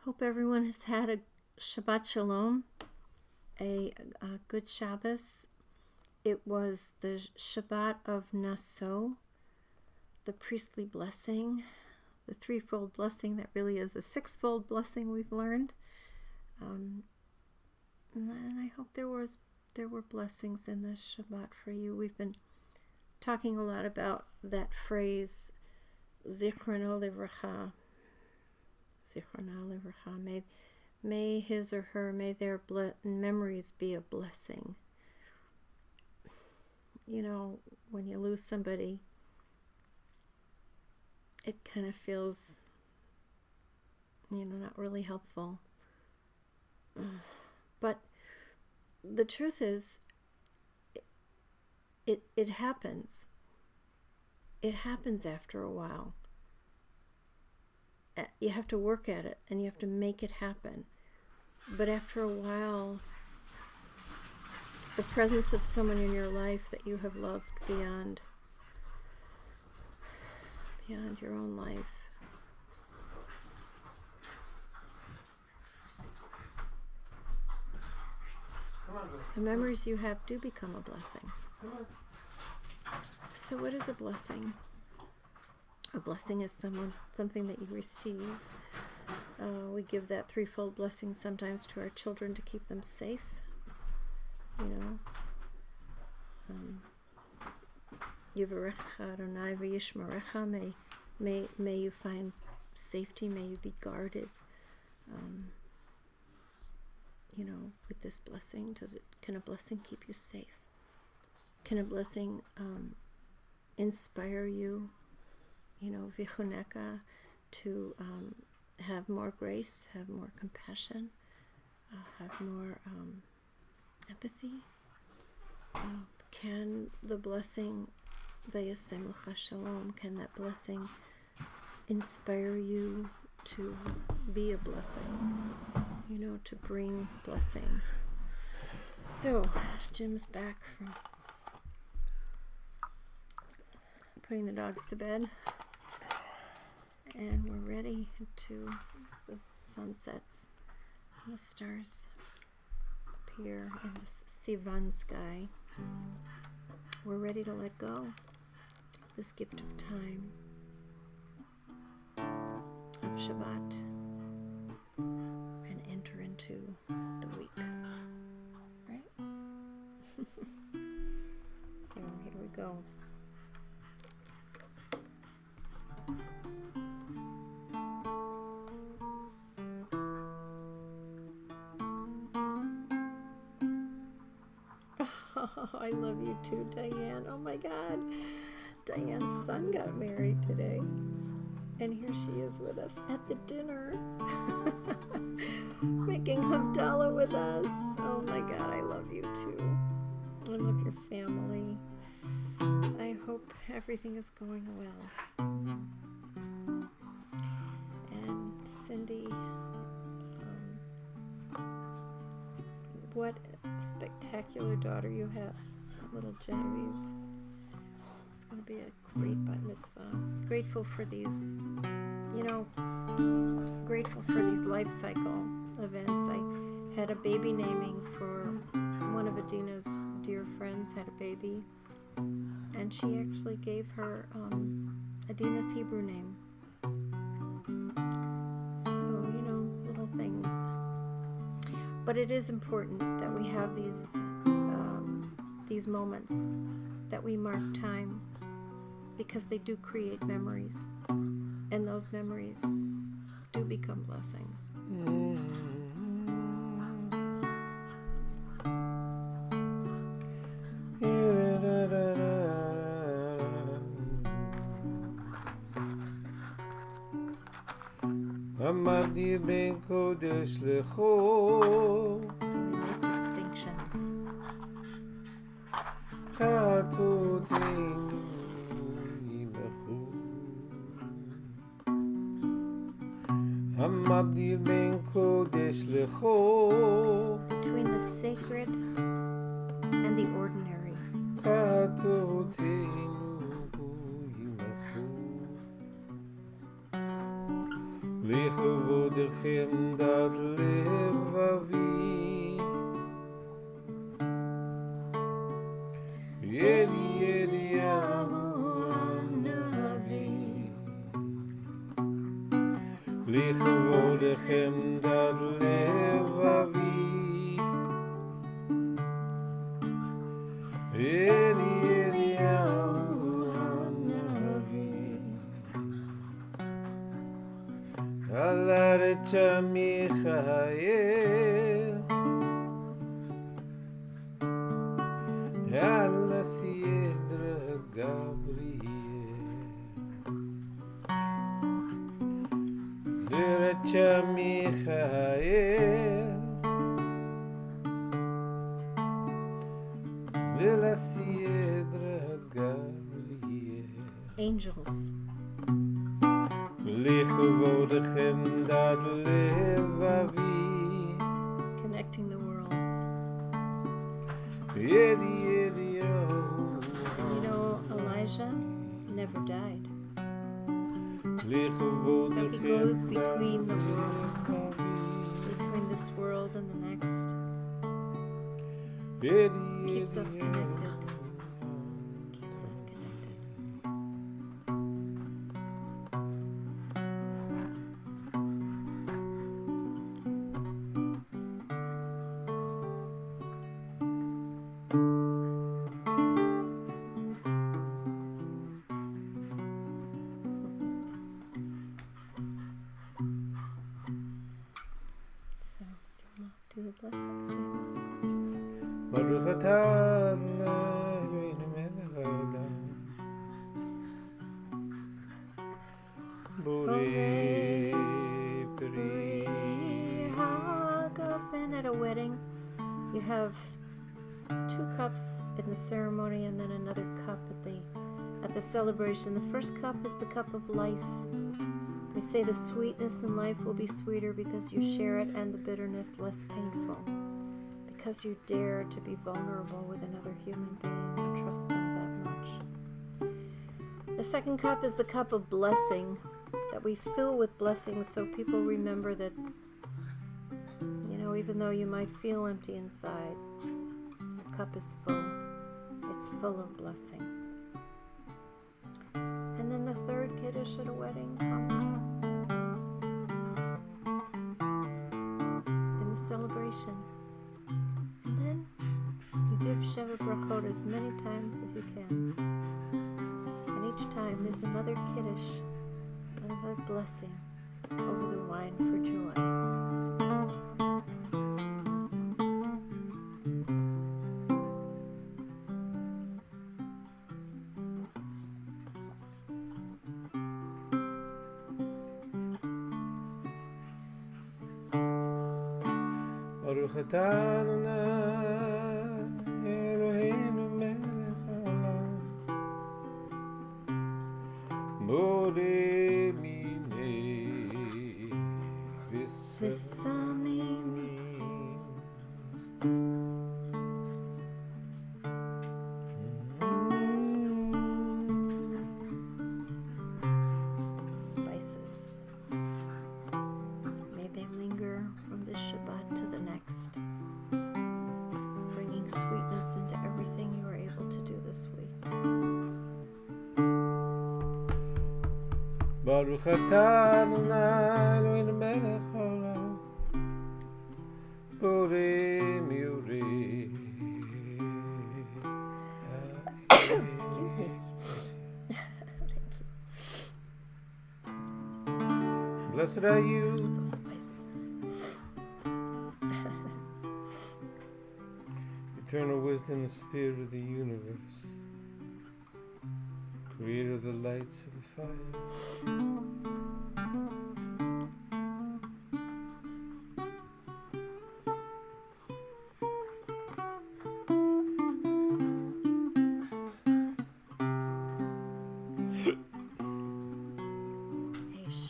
Hope everyone has had a Shabbat Shalom, a good Shabbos. It was the Shabbat of Naso, the priestly blessing, the threefold blessing that really is a sixfold blessing we've learned. And I hope there were blessings in this Shabbat for you. We've been talking a lot about that phrase, Zichrona Livracha. Zichrona Livracha. May his or her, may their memories be a blessing. You know, when you lose somebody, it kind of feels, not really helpful. But the truth is, it happens. It happens after a while. You have to work at it, and you have to make it happen. But after a while, the presence of someone in your life that you have loved beyond your own life, the memories you have do become a blessing. So what is a blessing? A blessing is something that you receive. We give that threefold blessing sometimes to our children to keep them safe. Yivarecha Adonai v'yishmerecha. May you find safety. May you be guarded. With this blessing, can a blessing keep you safe? Can a blessing inspire you? Vichoneka, to have more grace, have more compassion, have more empathy. Can the blessing Vayasem Lecha Shalom, can that blessing inspire you to be a blessing, to bring blessing? So Jim's back from putting the dogs to bed, and we're ready to, as the sun sets and the stars appear in this Sivan sky, we're ready to let go of this gift of time, of Shabbat, and enter into the week, right? So here we go. Oh, I love you too, Diane. Oh my God. Diane's son got married today. And here she is with us at the dinner. Making Havdala with us. Oh my God, I love you too. I love your family. I hope everything is going well. And Cindy, what a spectacular daughter you have, little Genevieve. It's going to be a great bat mitzvah. Grateful for these, grateful for these life cycle events. I had a baby naming for one of Adina's dear friends, had a baby, and she actually gave her Adina's Hebrew name. So, little things. But it is important that we have these moments, that we mark time, because they do create memories, and those memories do become blessings. Amadi ben kodesh lecho. So we make distinctions. Chatotenu yimechu. Amadi ben kodesh lecho. Between the sacred and the ordinary. Chatotenu yimechu. לכבודכם דת לבבי. ידיעהו הנביא. לכבודכם דת לבבי. ידיעהו הנביא. על ארץ מיכאל, על הסיידרה גבריאל. ארץ מיכאל, על הסיידרה גבריאל. Angels. לכבודכם דת לבבי. Connecting the worlds. ידיעהו. You know, Elijah never died. So he לכבודכם goes דת between the worlds, לבבי. between this world and the next. Keeps us connected. Keeps us connected. So, do the blessings. ברוך אתה אלוהינו מלך העולם, בורא פרי. Often at a wedding, you have 2 cups in the ceremony and then another cup at the celebration. The first cup is the cup of life. We say the sweetness in life will be sweeter because you share it, and the bitterness less painful because you dare to be vulnerable with another human being and trust them that much. The second cup is the cup of blessing, that we fill with blessings so people remember that, you know, even though you might feel empty inside, the cup is full. It's full of blessing. And then the third Kiddush at a wedding comes in the celebration. And then you give Sheva Brachot as many times as you can. And each time there's another Kiddush, another blessing over the wine for joy. ברוך אתה אדוני אלוהינו מלך העולם, בורא מיני ושמים. Spices. May they linger from this Shabbat to the next, bringing sweetness into everything you were able to do this week. ברוך אתה אדוני אלוהינו מלך העולם, בורא מיורי. Blessed are you, Those spices. eternal wisdom and spirit of the universe, creator of the lights of the fire. Ish.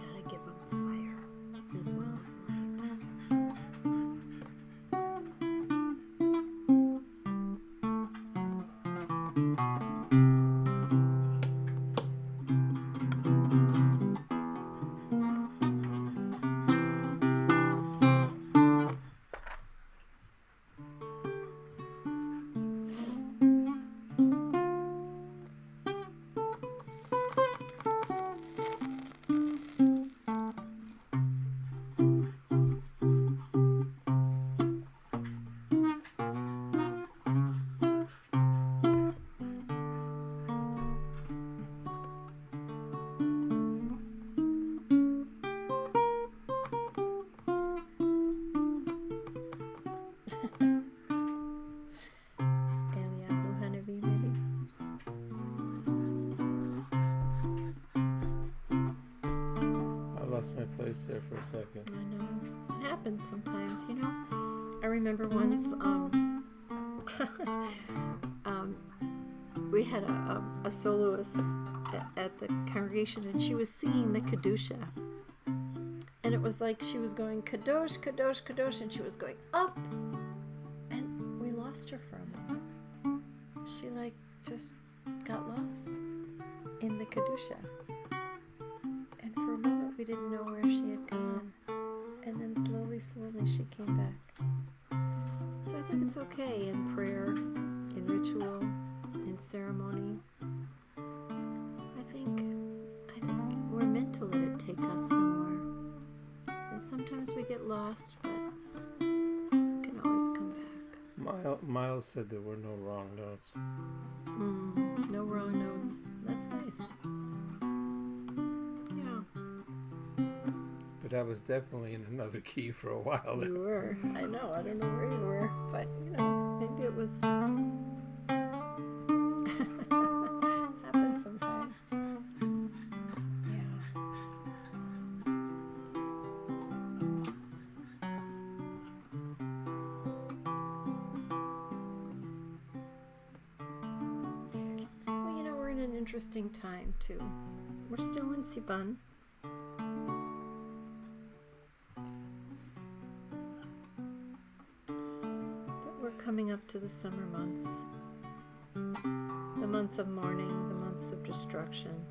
Gotta give them fire as well as light. lost my place there for a second. I know. It happens sometimes, you know. I remember once we had a soloist at the congregation, and she was singing the Kedusha. And it was like she was going, Kadosh, Kadosh, Kadosh, and she was going up. And we lost her for a moment. She like just got lost in the Kedusha. And for a moment we didn't know where she had gone. And then slowly she came back. So I think it's okay in prayer, in ritual, in ceremony. I think we're meant to let it take us somewhere. And sometimes we get lost, but we can always come back. Miles said there were no wrong notes. No wrong notes. That's nice. Yeah. But I was definitely in another key for a while. You were. I know. I don't know where you were. But, you know, maybe it was... happens sometimes. Yeah. Well, you know, we're in an interesting time, too. We're still in Sivan. Coming up to the summer months, the months of mourning, the months of destruction,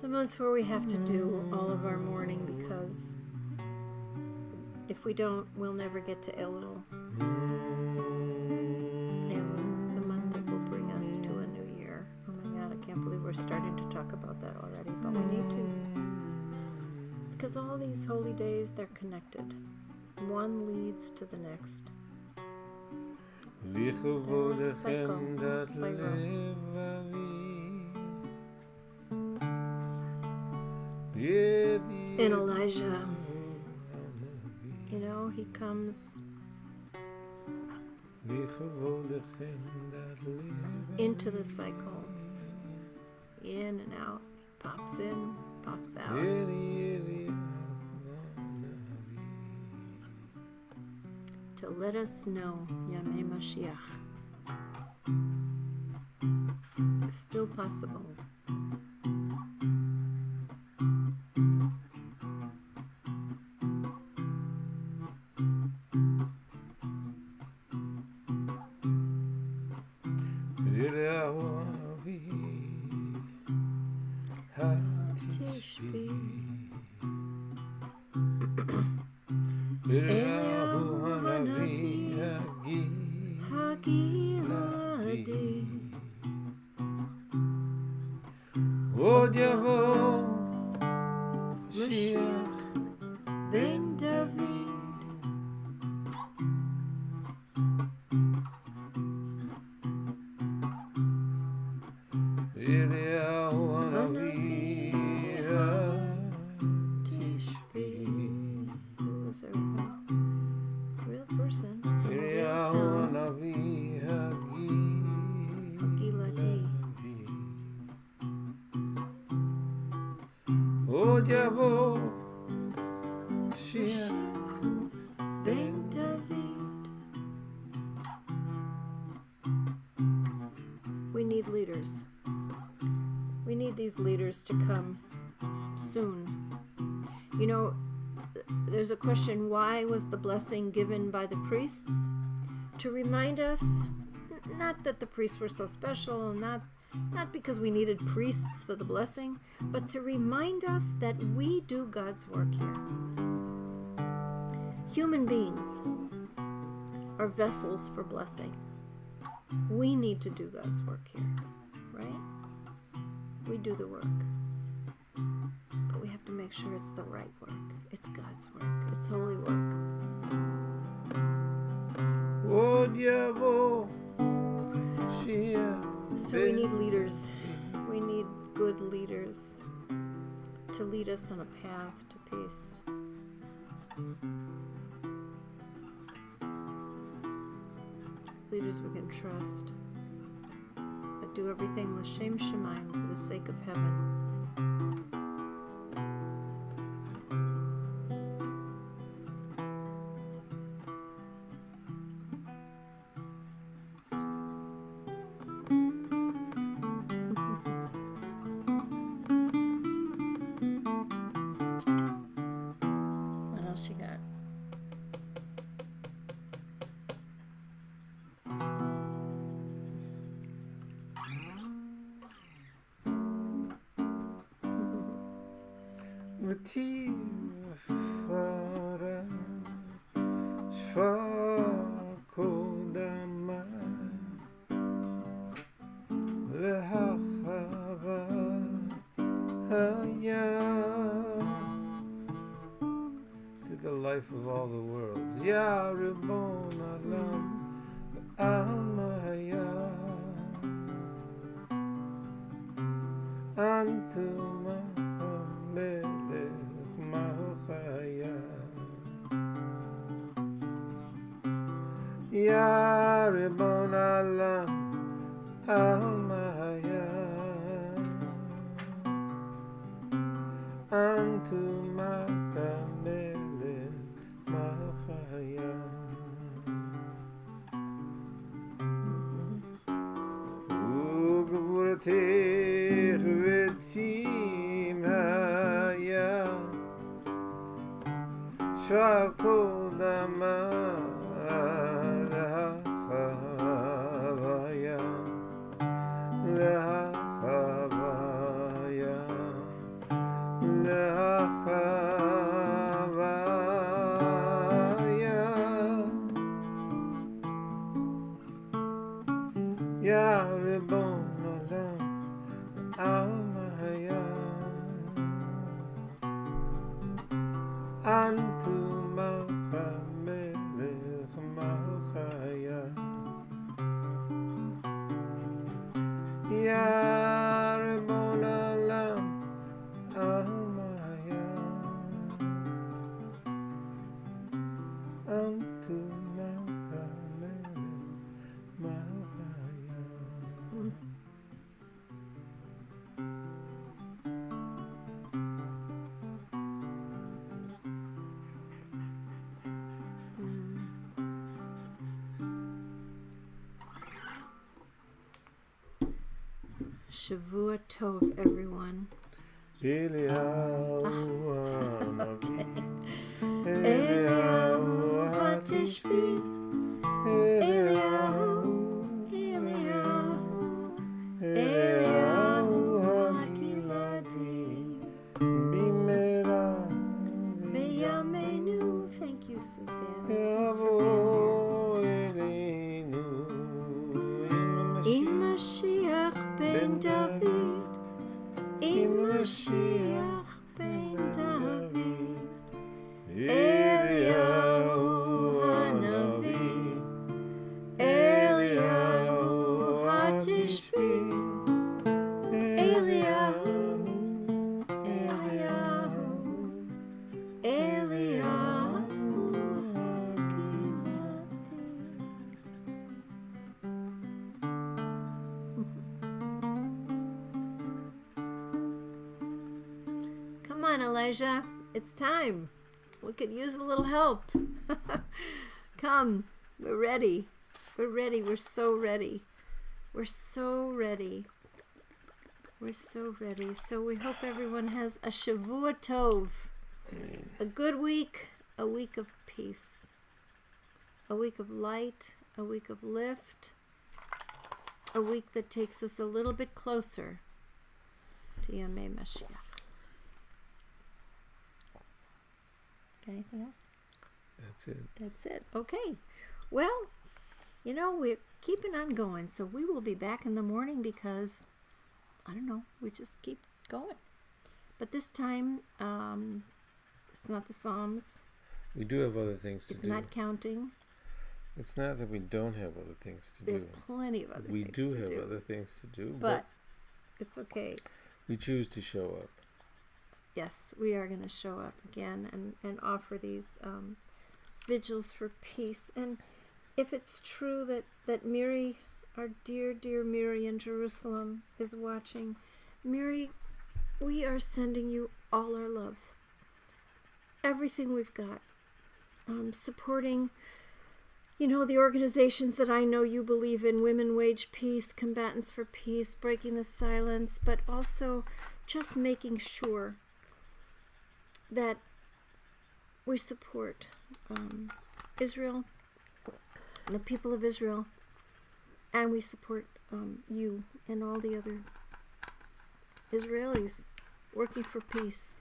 the months where we have to do all of our mourning, because if we don't, we'll never get to Elul, the month that will bring us to a new year. Oh my God, I can't believe we're starting to talk about that already, but we need to, because all these holy days, they're connected. One leads to the next. And Elijah, you know, he comes into the cycle, in and out, pops in, pops out. To let us know Yamei Mashiach is still possible. Tishbi Hagiladi עוד יבוא Mashiach ben David. אליהו הנביא Tishbi. He was a real person from a real אליהו town. הנביא Hagiladi. עוד יבוא משיח Ben David. We need leaders. We need these leaders to come soon. You know, there's a question, why was the blessing given by the priests? To remind us, not that the priests were so special, not because we needed priests for the blessing, but to remind us that we do God's work here. Human beings are vessels for blessing. We need to do God's work here, right? We do the work. But we have to make sure it's the right work. It's God's work. It's holy work. עוד יבוא משיח So we need leaders. We need good leaders to lead us on a path to peace. Leaders we can trust, that do everything l'shem shamayim, for the sake of heaven. ותיר פרה שפר קודמי להחווה הים to the life of all the worlds Ya Ribbon Alam Amaya Antu Mahamelech Mahaya Ya Ribbon Alam Amaya Antu Mahamelech Mahaya Ugvurtir Vitim Haya Shvakodama Lahavaya Lahavaya Lahavaya Ya Ribbon Olam Amaya Antu Mahamelech Mahaya Ya Ribbon Olam Amaya Antu Mahamelech Mahaya Shavua Tov, everyone. Eliyahu Hanavi Eliyahu Hatishbi Eliyahu, Eliyahu Hakilati Bimera Beyamenu. Thank you, Suzanne. Yavo Elinu Mashiach ben David, Mashiach ben David, Eliyahu Hanavi, Eliyahu Hatishbi, Eliyahu, Eliyahu Hakilati. Come on, Elijah. It's time. We could use a little help. Come. We're ready. We're ready. We're so ready. We're so ready. We're so ready. So we hope everyone has a Shavua Tov. A good week. A week of peace. A week of light. A week of lift. A week that takes us a little bit closer to Yamei Mashiach. Anything else? That's it. That's it. Okay. Well, you know, we're keeping on going. So we will be back in the morning because, I don't know, we just keep going. But this time, it's not the Psalms. We do have other things to do. It's not counting. It's not that we don't have other things to There do. are plenty of other We things do to have do. other things to do, But it's okay. we choose to show up. Yes, we are going to show up again and offer these vigils for peace. And if it's true that Miri, our dear, dear Miri in Jerusalem, is watching, Miri, we are sending you all our love. Everything we've got. Supporting, you know, the organizations that I know you believe in, Women Wage Peace, Combatants for Peace, Breaking the Silence, but also just making sure that we support Israel, the people of Israel, and we support you and all the other Israelis working for peace.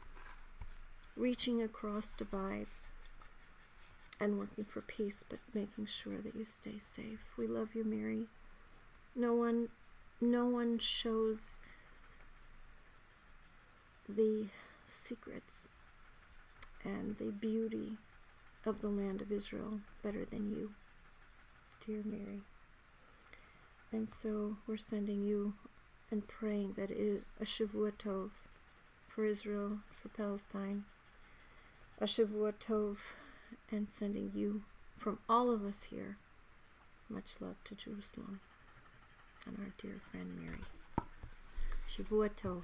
reaching across divides and working for peace, but making sure that you stay safe. We love you, Mary. No one shows the secrets and the beauty of the land of Israel better than you, dear Mary. And so we're sending you and praying that it is a Shavua Tov for Israel, for Palestine, a Shavua Tov, and sending you from all of us here much love to Jerusalem and our dear friend Mary. Shavua Tov.